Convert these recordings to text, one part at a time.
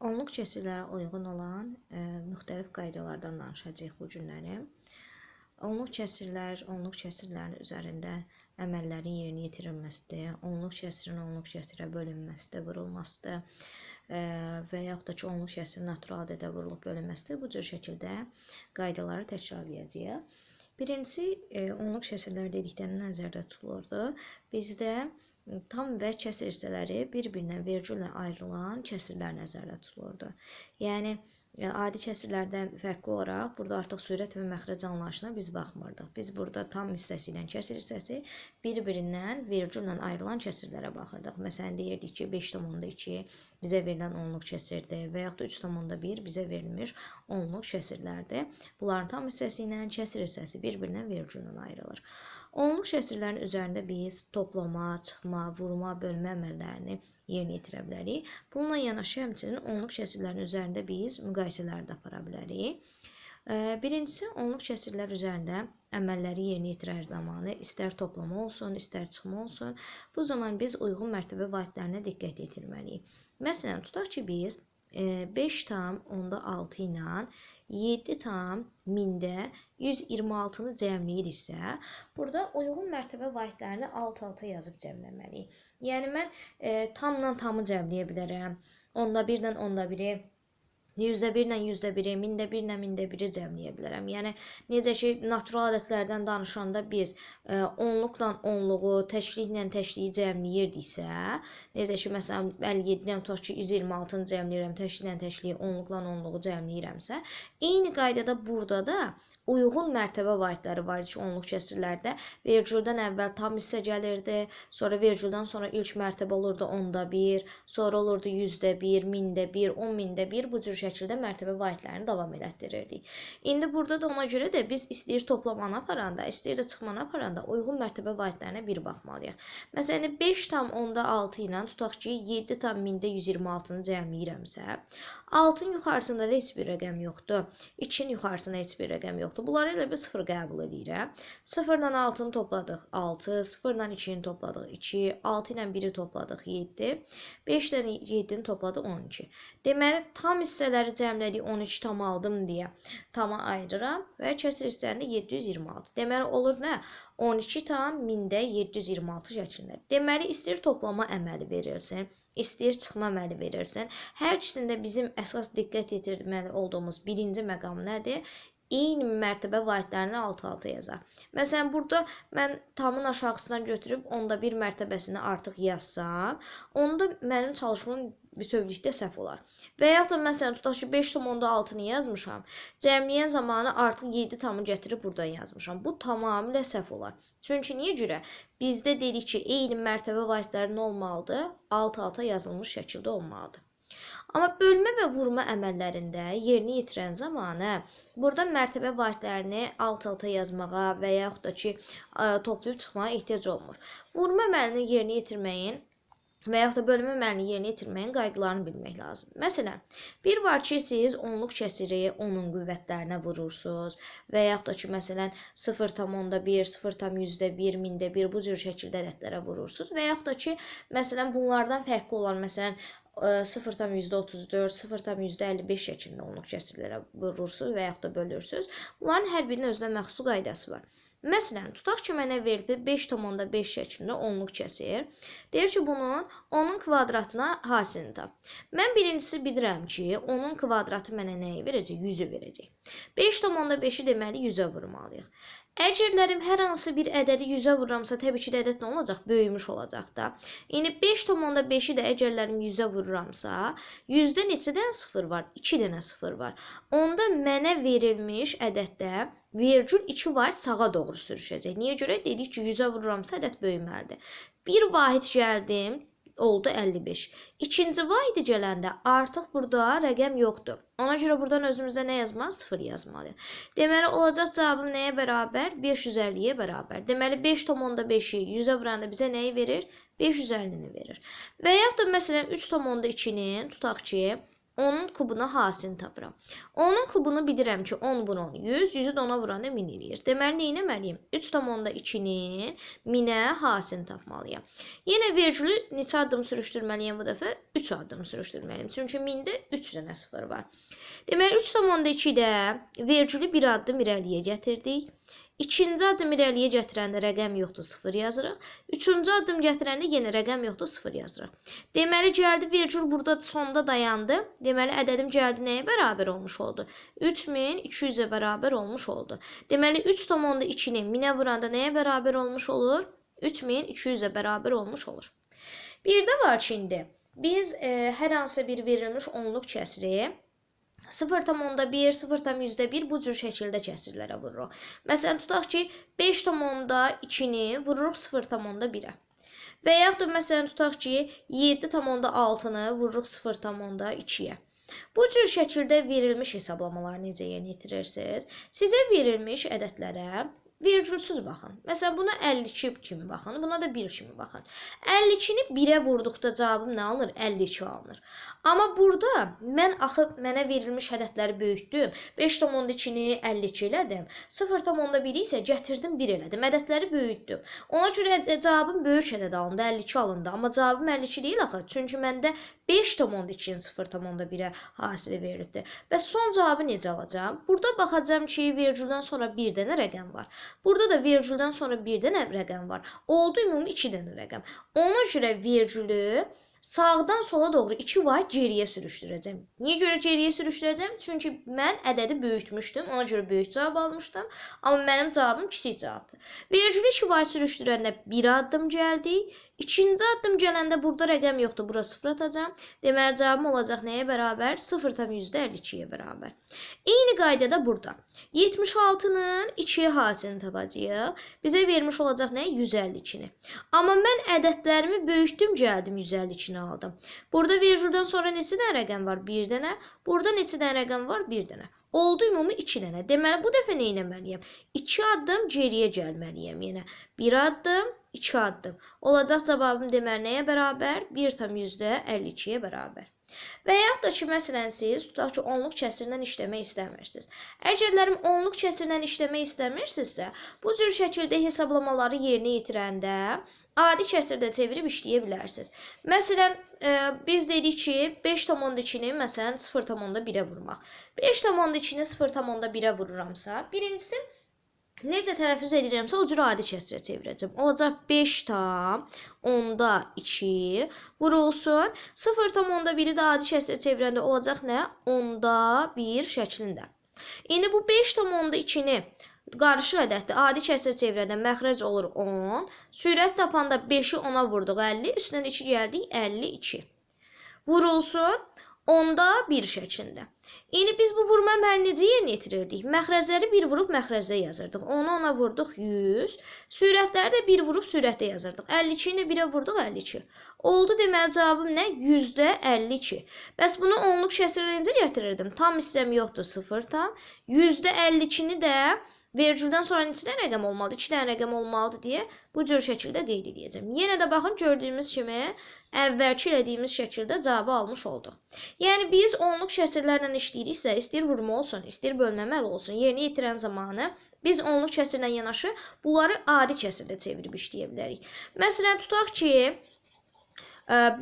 Onluq kəsirlərə uyğun olan müxtəlif qaydalardan danışacağıq bu günləri. Onluq kəsirlərin üzərində əməllərin yerinə yetirilməsidir, onluq kəsirin onluq kəsirə bölünməsidir, vurulmasıdır və yaxud da ki, onluq kəsirin natural ədədə vurulub bölünməsidir. Bu cür şəkildə qaydaları təkrarlayacağıq. Birincisi, onluq kəsirlər dedikdə nəzərdə tutulurdu. Bizdə tam və kəsr hissələri bir-birindən vergüllə ayrılan kəsirlər nəzərdə tutulurdu. Yəni, adi kəsirlərdən fərqli olaraq burada artıq sürət və məxrəc anlayışına biz baxmırdıq. Biz burada tam hissəsi ilə kəsr hissəsi bir-birindən vergüllə ayrılan kəsirlərə baxırdıq. Məsələn, deyirdik ki, 5,2 bizə verilən onluq kəsirdir və yaxud da 3,1 bizə verilmiş onluq kəsirlərdir. Bunların tam hissəsi ilə kəsr hissəsi bir-birindən vergüllə ayrılır. Onluq kəsirlərin üzərində biz toplama, çıxma, vurma, bölmə əməllərini yerinə yetirə bilərik. Bununla yanaşı həmçinin onluq kəsirlərin üzərində biz müqayisələr də apara bilərik. Birincisi, onluq kəsirlər üzərində əməlləri yerinə yetirər zamanı istər toplama olsun, istər çıxma olsun, bu zaman biz uyğun mərtəbə vahidlərinə diqqət yetirməliyik. Məsələn, tutaq ki, biz 5,6 ilə 7,126-nı cəmləyiriksə, burada uyğun mərtəbə vahidlərini alt-alta yazıb cəmləməliyik. Yəni, mən tamla tamı cəmləyə bilərəm, onda birlə onda biri, 100-də 1 ilə 100-də 1-i, 1000-də 1 ilə 1000-də 1-i cəmləyə bilərəm. Yəni, necə ki, natural ədədlərdən danışanda biz onluqla onluğu, təkliklə təkliyi cəmləyirdiksə, necə ki, məsələn, 57-dən tutaq ki, 126-nı cəmləyirəm, təkliklə təkliyi, onluqla onluğu cəmləyirəmsə, eyni qaydada burada da uyğun mərtəbə vahidləri var ki, onluq kəsirlərdə vergüldən əvvəl tam hissə gəlirdi, sonra vergüldən sonra ilk mərtəbə olurdu 10-da 1, sonra olurdu 100-də 1, 1000-də 1, 10.000-də 1, bu cür şəkildə mərtəbə vahidlərini davam elətdirirdik. İndi burada da ona görə də biz istəyir toplamanı aparanda, istəyir də çıxmanı aparanda uyğun mərtəbə vahidlərinə bir baxmalıyıq. Məsələn, 5,6 ilə tutaq ki, 7,126-nı cəmləyirəmsə, 6-ın yuxarısında da heç bir rəqəm yoxdur, 2-nin yuxarısında heç bir rəqəm yoxdur. Bunları elə bir 0 qəbul edirəm. 0 ilə 6-nı topladıq 6, 0 ilə 2-ni topladıq 2, 6 ilə 1-i topladıq 7, 5 ilə 7-ni topladıq 12. Deməli, tam hissələri cəmlədik 12 tam aldım deyə tama ayırıram və kəsr hissələrində 726. Deməli, olur nə? 12 tam 1000-də 726 şəklində. Deməli, istəyir toplama əməli verilsin, istəyir çıxma əməli verilsin. Hər ikisində bizim əsas diqqət yetirməli olduğumuz birinci məqam nədir? Eyni mərtəbə vahidlərini alt-alta yazaq. Məsələn, burada mən tamın aşağısından götürüb onda bir mərtəbəsini artıq yazsam, onda mənim çalışmam bütövlükdə səhv olar. Və yaxud da məsələn, tutaq ki, 5,6-nı yazmışam, cəmləyən zamanı artıq 7 tamı gətirib buradan yazmışam. Bu tamamilə səhv olar. Çünki niyə görə? Bizdə dedik ki, eyni mərtəbə vahidləri nə olmalıdır? Alt-alta yazılmış şəkildə olmalıdır. Amma bölmə və vurma əməllərində yerinə yetirən zamanı burada mərtəbə vahidlərini alt-alta yazmağa və yaxud da ki, toplayıb çıxmağa ehtiyac olmur. Vurma əməlini yerinə yetirməyin və yaxud da bölmə əməlini yerinə yetirməyin qaydalarını bilmək lazım. Məsələn, bir var ki, siz onluq kəsiri onun qüvvətlərinə vurursunuz və yaxud da ki, məsələn, 0,1, 0,100-də 1, 1000-də 1 bu cür şəkildə ədədlərə vurursunuz və yaxud da ki, məsələn, bunlardan fərqli olan, məsələn, 0,34, 0,55 şəklində onluq kəsirlərə vurursunuz və yaxud da bölürsünüz. Bunların hər birinin özünə məxsus qaydası var. Məsələn, tutaq ki, mənə verildi 5,5 şəklində onluq kəsir. Deyir ki, bunun 10-un kvadratına hasilini tap. Mən birincisi bilirəm ki, 10-un kvadratı mənə nəyi verəcək? 100-ü verəcək. 5,5-i deməli 100-ə vurmalıyıq. Əgərlərim hər hansı bir ədədi 100-ə vururamsa, təbii ki, ədəd nə olacaq? Böyümüş olacaq da. İndi 5,5-i də əgərlərim 100-ə vururamsa, 100-də neçə dənə 0 var? 2 dənə 0 var. Onda mənə verilmiş ədəddə vergül 2 vahid sağa doğru sürüşəcək. Niyə görə? Dedik ki, 100-ə vururamsa ədəd böyüməlidir. Bir vahid gəldim, oldu 55. İkinci vahidi gələndə artıq burada rəqəm yoxdur. Ona görə buradan özümüzdə nə yazmalıyıq? 0 yazmalıyıq. Deməli, olacaq cavabım nəyə bərabər? 550-yə bərabər. Deməli, 5,5-i 100-ə vuranda bizə nəyi verir? 550-ni verir. Və yaxud da məsələn 3,2-nin tutaq ki, 10'un kubuna hasilini tapıram. 10'un kubunu bilirəm ki, 10 vur 10, 100, 100'ü də 10'a vuranda 1000 eləyir. Deməli, nə etməliyəm? 3,2-nin 1000'ə hasilini tapmalıyam. Yenə vergülü neçə addım sürüşdürməliyəm bu dəfə? 3 addım sürüşdürməliyəm. Çünki 1000'də 3 dənə sıfır var. Deməli, 3,2-də vergülü bir addım irəliyə gətirdik. İkinci addım irəliyə gətirəndə rəqəm yoxdur, 0 yazırıq. Üçüncü addım gətirəndə yenə rəqəm yoxdur, 0 yazırıq. Deməli, gəldi vergül burada sonda dayandı. Deməli, ədədim gəldi nəyə bərabər olmuş oldu? 3200-ə bərabər olmuş oldu. Deməli, 3,2-ni 1000'ə vuranda nəyə bərabər olmuş olur? 3200'ə bərabər olmuş olur. Bir də var ki, indi biz hər hansı bir verilmiş onluq kəsiri 0,1, 0,1 bu cür şəkildə kəsirlərə vururuq. Məsələn, tutaq ki, 5,2-ni vururuq 0,1-ə. Və yaxud da məsələn, tutaq ki, 7,6-nı vururuq 0,2-yə. Bu cür şəkildə verilmiş hesablamaları necə yerinə yetirirsiniz? Sizə verilmiş ədədlərə vergülsüz baxın. Məsələn, buna 52 kimi baxın, buna da 1 kimi baxın. 52-ni 1'ə vurduqda cavabım nə alınır? 52 alınır. Amma burada mən axı mənə verilmiş ədədləri böyütdüm. 5,2-ni 52 elədim. 0,1-i isə gətirdim 1 elədim. Ədədləri böyütdüm. Ona görə cavabım böyük ədəd alındı, 52 alındı. Amma cavabım 52 deyil axı. Çünki məndə 5,2-nin 0,1-ə hasili verilibdir. Və son cavabı necə alacağam? Burada baxacağam ki, vergüldən sonra bir dənə rəqəm var. Burada da vergüldən sonra bir dənə rəqəm var. Oldu ümumi 2 dənə rəqəm. Ona görə vergülü sağdan sola doğru 2 var geriyə sürüşdürəcəm. Niyə görə geriyə sürüşdürəcəm? Çünki mən ədədi böyütmüşdüm. Ona görə böyük cavab almışdım. Amma mənim cavabım kiçik cavabdır. Vergülü 2 var sürüşdürəndə 1 addım gəldik. İkinci addım gələndə burada rəqəm yoxdur. Bura 0 atacağım. Deməli, cavabım olacaq nəyə bərabər? 0,52-yə bərabər. Eyni qaydada burada. 76-nın 2 hasilini tapacağıq. Bizə vermiş olacaq nə? 152-ni. Amma mən ədədlərimi böyütdüm, gəldim 152-ni aldım. Burada vergüldən sonra neçə dənə rəqəm var? 1 dənə. Burada neçə dənə rəqəm var? 1 dənə. Oldu ümumi 2 dənə. Deməli, bu dəfə nə etməliyəm? 2 addım geriyə gəlməliyəm yenə. 1 addım, 2 addım. Olacaq cavabım deməli nəyə bərabər? 1,52-yə bərabər. Və yaxud da ki, məsələn, siz tutaq ki, onluq kəsirlə işləmək istəmirsiniz. Əgərlərim onluq kəsirlə işləmək istəmirsinizsə, bu cür şəkildə hesablamaları yerinə yetirəndə adi kəsirdə çevirib işləyə bilərsiniz. Məsələn, biz dedik ki, 5,2-ni məsələn 0,1-ə vurmaq. 5,2-ni 0,1-ə vururamsa, birincisi necə tələffüz edirəmsə, o cür adi kəsirə çevirəcəm. Olacaq 5,2 vurulsun. 0,1-i də adi kəsirə çevirəndə olacaq nə? 10,1 şəklində. İndi bu 5,2-ni qarışıq ədəddir. Adi kəsirə çevirəndə məxrəc olur 10. Sürət tapanda 5-i 10-a vurduq 50. Üstündən 2 gəldik 52. Vurulsun 10,1 şəklində. İndi biz bu vurma əməlini necə yerinə yetirirdik? Məxrəcləri 1 vurub məxrəcdə yazırdıq. 10-u 10-a vurduq 100. Sürətləri də 1 vurub sürətdə yazırdıq. 52-ni də 1-ə vurduq 52. Oldu deməli cavabım nə? %52. Bəs bunu onluq kəsirlə necə gətirirdim? Tam hissəm yoxdur, 0 tam. %52-ni də vergüldən sonra neçə dənə rəqəm olmalıdır? 2 dənə rəqəm olmalıdır deyə bu cür şəkildə qeyd edəcəm. Yenə də baxın, gördüyümüz kimi əvvəlki elədiyimiz şəkildə cavabı almış olduq. Yəni biz onluq kəsirlərlə işləyiriksə, istəyir vurma olsun, istəyir bölməməli olsun, yerinə yetirən zamanı biz onluq kəsirlə yanaşı bunları adi kəsirlə çevirib işləyə bilərik. Məsələn, tutaq ki,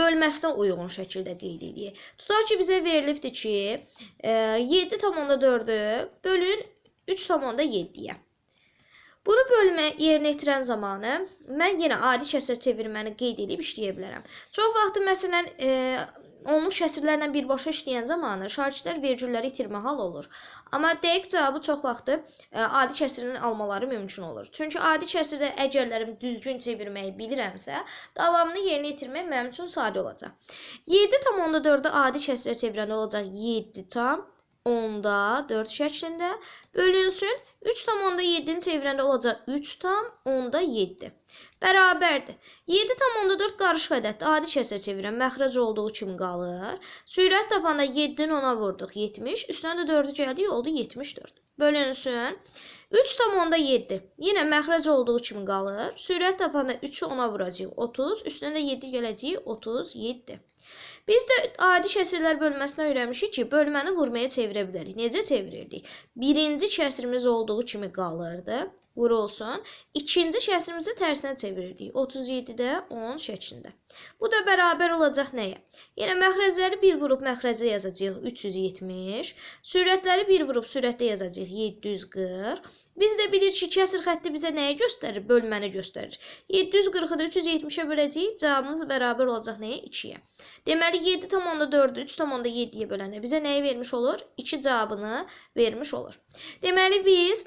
bölməsinə uyğun şəkildə qeyd edək. Tutaq ki, bizə verilibdir ki, 7,4-ü bölün 3,7-yə. Bunu bölmə yerinə yetirən zamanı mən yenə adi kəsirə çevirməni qeyd edib işləyə bilərəm. Çox vaxtı məsələn onluq kəsirlərlə birbaşa işləyən zamanı şagirdlər vergülləri itirmə hal olur. Amma dəqiq cavabı çox vaxtı adi kəsirin almaları mümkün olur. Çünki adi kəsirdə əgərlərim düzgün çevirməyi bilirəmsə, davamını yerinə yetirmək mənim üçün sadə olacaq. 7,4-ü adi kəsirə çevirəndə olacaq 7,4 şəklində bölünsün. 3,7-ni çevirəndə olacaq 3,7. Bərabərdir. 7,4 qarışıq ədəddir. Adi kəsirə çevirən məxrəc olduğu kimi qalır. Sürət tapanda 7-ni 10-a vurduq 70. Üstünə də 4-ü gəldik, oldu 74. Bölünsün. 3,7. Yenə məxrəc olduğu kimi qalır. Sürət tapanda 3-ü 10-a vuracağıq 30. Üstünə də 7 gələcək 37. Biz də adi kəsirlər bölməsini öyrənmişik ki, bölməni vurmaya çevirə bilərik. Necə çevirirdik? Birinci kəsirimiz olduğu kimi qalırdı. Vurulsun. İkinci kəsirimizi tərsinə çevirirdik. 37-də 10 şəklində. Bu da bərabər olacaq nəyə? Yenə məxrəcləri 1 vurub məxrəcə yazacağıq 370. Sürətləri 1 vurub sürətdə yazacağıq 740. Biz də bilirik ki, kəsir xətti bizə nəyi göstərir? Bölməni göstərir. 740-ı 370-ə böləcəyik. Cavabımız bərabər olacaq nəyə? 2-yə. Deməli 7,4-ü 3,7-yə böləndə bizə nəyi vermiş olur? 2 cavabını vermiş olur. Deməli biz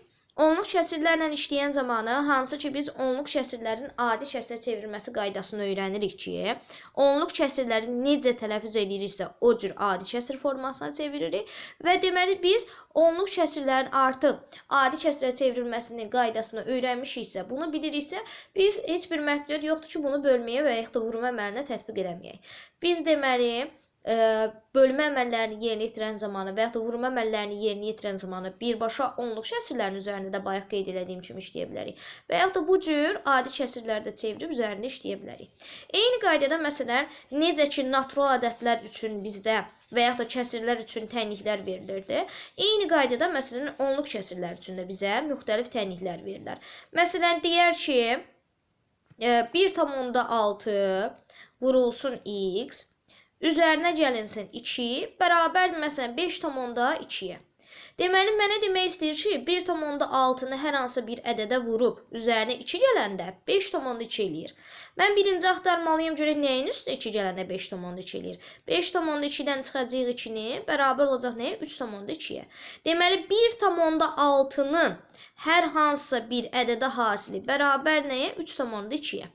onluq kəsirlərlə işləyən zamanı, hansı ki biz onluq kəsirlərin adi kəsirə çevrilməsi qaydasını öyrənirik ki, onluq kəsirləri necə tələffüz ediriksə, o cür adi kəsir formasına çeviririk və deməli biz onluq kəsirlərin artıq adi kəsirə çevrilməsinin qaydasını öyrənmişiksə, bunu biliriksə, biz heç bir məhdudiyyət yoxdur ki, bunu bölməyə və yaxud da vurma əməlinə tətbiq edəməyək. Biz deməli bölmə əməllərini yerinə yetirən zamanı və yaxud da vurma əməllərini yerinə yetirən zamanı birbaşa onluq kəsirlərin üzərində də bayaq qeyd etdiyim kimi işləyə bilərik. Və yaxud da bu cür adi kəsirlərdə çevirib üzərində işləyə bilərik. Eyni qaydada məsələn, necə ki natural ədədlər üçün bizdə və yaxud da kəsirlər üçün tənliklər verilirdi. Eyni qaydada məsələn onluq kəsirlər üçün də bizə müxtəlif tənliklər verirlər. Məsələn, deyər ki 1,6 vurulsun x üzərinə gəlinsin 2 bərabərdir məsələn 5,2-yə. Deməli, mənə demək istəyir ki, 1,6-nı hər hansı bir ədədə vurub üzərinə 2 gələndə 5,2 eləyir. Mən birinci axtarmalıyım görə nəyin üstə 2 gələndə 5,2 eləyir? 5,2-dən çıxacaq 2-ni bərabər olacaq nəyə? 3,2-yə. Deməli, 1,6-nın hər hansı bir ədədə hasili bərabər nəyə? 3,2-yə.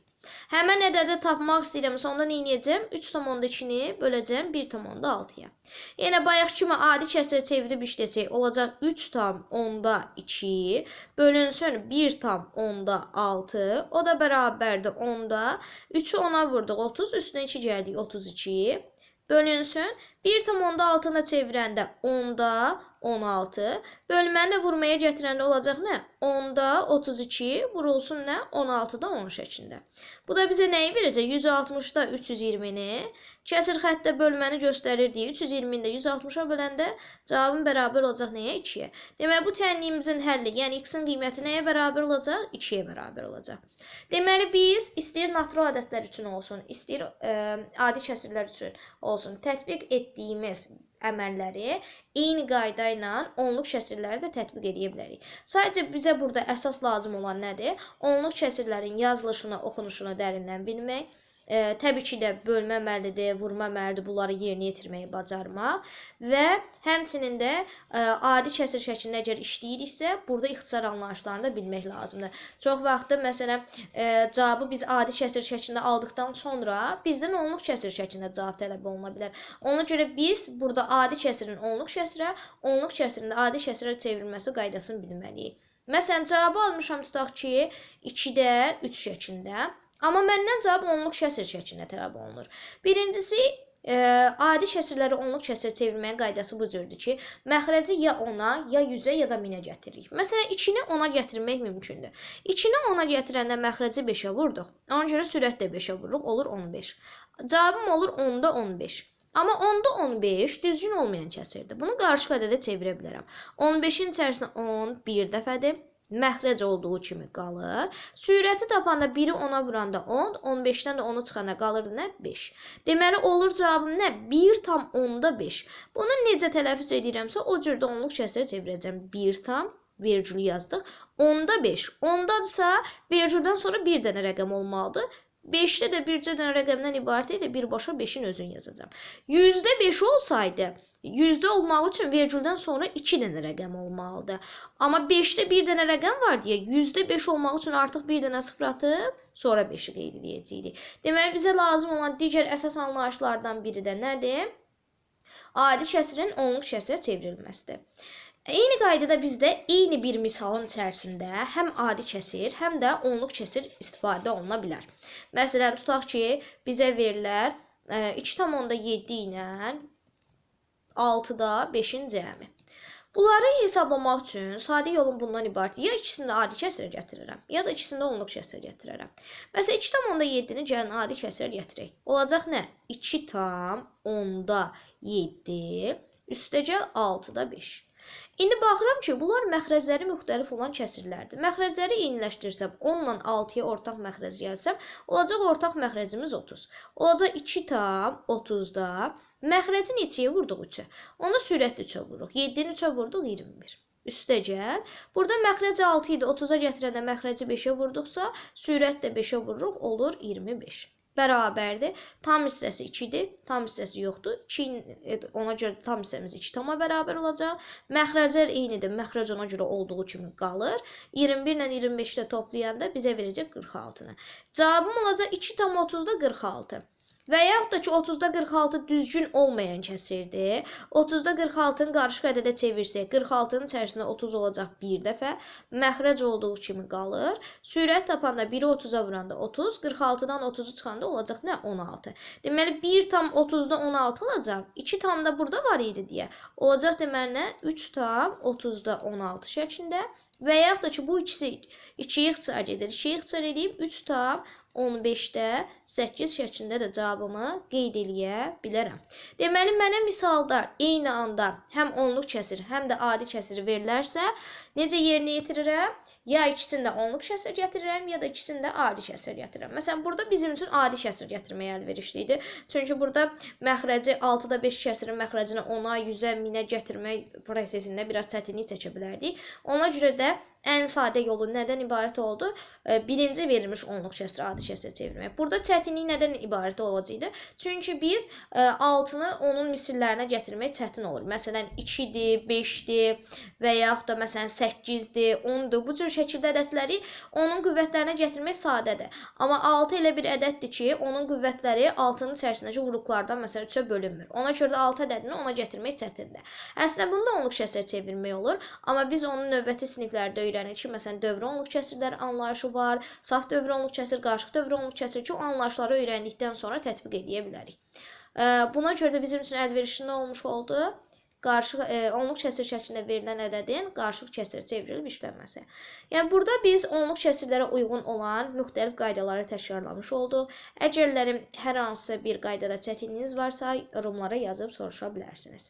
Həmən ədədi tapmaq istəyirəmsə, onda nə edəcəm? 3,2-ni böləcəm 1,6-ya. Yəni, bayaq kimi adi kəsirə çevirib işləsək, olacaq 3,2 bölünsün 1,6. O da bərabərdir 10-da. 3-ü 10-a vurduq 30, üstünə 2 gəldik 32. Bölünsün 1,6-na çevirəndə 10-da 16. Bölməni də vurmaya gətirəndə olacaq nə? 10-da 32 vurulsun nə? 16-da 10 şəklində. Bu da bizə nəyi verəcək? 160-da 320-ni. Kəsir xəttdə bölməni göstərirdik. 320-ni də 160-a böləndə cavabın bərabər olacaq nəyə? 2-yə. Deməli, bu tənliyimizin həlli, yəni x-in qiyməti nəyə bərabər olacaq? 2-yə bərabər olacaq. Deməli, biz istəyir natural ədədlər üçün olsun, istəyir adi kəsirlər üçün olsun, tətbiq etdiyimiz əməlləri eyni qayda ilə onluq kəsirləri də tətbiq edə bilərik. Sadəcə bizə burada əsas lazım olan nədir? Onluq kəsirlərin yazılışını, oxunuşunu dərindən bilmək. Təbii ki də bölmə əməlidir, vurma əməlidir, bunları yerinə yetirməyi bacarmaq və həmçinin də adi kəsir şəklində əgər işləyiriksə, burada ixtisar anlayışlarını da bilmək lazımdır. Çox vaxtı məsələn, cavabı biz adi kəsir şəklində aldıqdan sonra bizdən onluq kəsir şəklində cavab tələb oluna bilər. Ona görə biz burada adi kəsirin onluq kəsirə, onluq kəsirin də adi kəsirə çevrilməsi qaydasını bilməliyik. Məsələn, cavabı almışam tutaq ki, 2-də 3 şəklində. Amma məndən cavab onluq kəsir şəklində tələb olunur. Birincisi, adi kəsirləri onluq kəsirə çevirməyin qaydası bu cürdür ki, məxrəci ya 10-a, ya 100-ə, ya da 1000-ə gətiririk. Məsələn, 2-ni 10-a gətirmək mümkündür. 2-ni 10-a gətirəndə məxrəci 5-ə vurduq. Ona görə sürət də 5-ə vururuq, olur 15. Cavabım olur 10-da 15. Amma 10-da 15 düzgün olmayan kəsirdir. Bunu qarşı ədədə çevirə bilərəm. 15-in içərisinə 10 bir dəfədir. Məxrəc olduğu kimi qalır. Sürəti tapanda 1-i 10-a vuranda 10, 15-dən də 10-u çıxanda qalırdı nə? 5. Deməli, olur cavabım nə? 1,10-5. Bunu necə tələffüz edirəmsə, o cürdə onluq kəsirə çevirəcəm. 1, vergülü yazdıq. 10-5. 10-dadırsa, vergüldən sonra bir dənə rəqəm olmalıdır. 5-də də bircə dənə rəqəmdən ibarət ilə birbaşa 5-in özünü yazacağam. 100-də 5 olsaydı, 100-də olmaq üçün vergüldən sonra 2 dənə rəqəm olmalıdır. Amma 5-də bir dənə rəqəm var deyə 100-də 5 olmaq üçün artıq bir dənə sıfır atıb, sonra 5-i qeyd edəcəyik. Deməli, bizə lazım olan digər əsas anlayışlardan biri də nədir? Adi kəsirin onluq kəsirə çevrilməsidir. Eyni qaydada bizdə eyni bir misalın içərisində həm adi kəsir, həm də onluq kəsir istifadə oluna bilər. Məsələn, tutaq ki, bizə verilər 2,7 ilə 6-da 5-in cəmi. Bunları hesablamaq üçün sadə yolum bundan ibarət. Ya ikisini də adi kəsrə gətirirəm, ya da ikisini də onluq kəsrə gətirərəm. Məsələn 2/7-ni gəlin adi kəsrə gətirək. Olacaq nə? 2/7 üstəgəl 6/5. İndi baxıram ki, bunlar məxrəcləri müxtəlif olan kəsirlərdir. Məxrəcləri eyniləşdirsəm, 10 ilə 6-ya ortaq məxrəc gəlsəm, olacaq ortaq məxrəcimiz 30. Olacaq 2/30-da məxrəci neçəyə vurduq 3-ə? Onu sürətli 3-ə vururuq. 7-ni 3-ə vurduq 21. Üstəgəl, burada məxrəc 6 idi, 30-a gətirəndə məxrəci 5-ə vurduqsa, sürət də 5-ə vururuq, olur 25. Bərabərdir. Tam hissəsi 2-dir, tam hissəsi yoxdur. Ona görə tam hissəmiz 2 bərabər olacaq. Məxrəclər eynidir, məxrəc ona görə olduğu kimi qalır. 21 ilə 25-də toplayanda bizə verəcək 46-nı. Cavabım olacaq 2/30-da 46. Və yaxud da ki 30-da 46 düzgün olmayan kəsirdir. 30-da 46-nı qarışıq ədədə çevirsək, 46-nın içərisində 30 olacaq bir dəfə. Məxrəc olduğu kimi qalır. Sürət tapanda 1-i 30-a vuranda 30, 46-dan 30-u çıxanda olacaq nə? 16. Deməli 1/30-da 16 olacaq. 2 tam da burada var idi deyə. Olacaq deməli nə? 3/30-da 16 şəklində. Və yaxud da ki bu ikisi 2-yə ixtisar edir. 2-yə ixtisar edib 3/15-də 8 şəklində də cavabımı qeyd eləyə bilərəm. Deməli, mənə misalda eyni anda həm onluq kəsir, həm də adi kəsir verilərsə, necə yerinə yetirirəm? Ya ikisini də onluq kəsir gətirirəm, ya da ikisini də adi kəsir gətirirəm. Məsələn, burada bizim üçün adi kəsir gətirmək əlverişli idi. Çünki burada məxrəci 6/5 kəsirin məxrəcinə 10-a, 100-ə, 1000-ə gətirmək prosesində biraz çətinlik çəkə bilərdik. Ona görə də ən sadə yolu nədən ibarət oldu? Birinci verilmiş onluq kəsiri adi kəsirə çevirmək. Burada çətinlik nədən ibarət olacaqdı? Çünki biz 6-nı onun misillərinə gətirmək çətin olur. Məsələn, 2-dir, 5-dir və yaxud da məsələn 8-dir, 10-dur. Bu cür şəkildə ədədləri onun qüvvətlərinə gətirmək sadədir. Amma 6 elə bir ədəddir ki, onun qüvvətləri 6-nın içərisindəki vuruqlardan məsələn 3-ə bölünmür. Ona görə də 6 ədədini ona gətirmək çətindir. Əslində bunu da onluq kəsirə çevirmək olur. Amma biz onun növbəti siniflərdə öyrənirik ki, məsələn, dövrə onluq kəsirlər anlayışı var, saf dövrə onluq kəsir, qarışıq dövrə onluq kəsir ki, o anlayışları öyrəndikdən sonra tətbiq edə bilərik. Buna görə də bizim üçün əlverişli nə olmuş oldu? Qarışıq onluq kəsir şəklində verilən ədədin qarışıq kəsirə çevrilib işlənməsi. Yəni burada biz onluq kəsirlərə uyğun olan müxtəlif qaydaları təkrarlamış olduq. Əgərlərim hər hansı bir qaydada çətinliyiniz varsa, yorumlara yazıb soruşa bilərsiniz.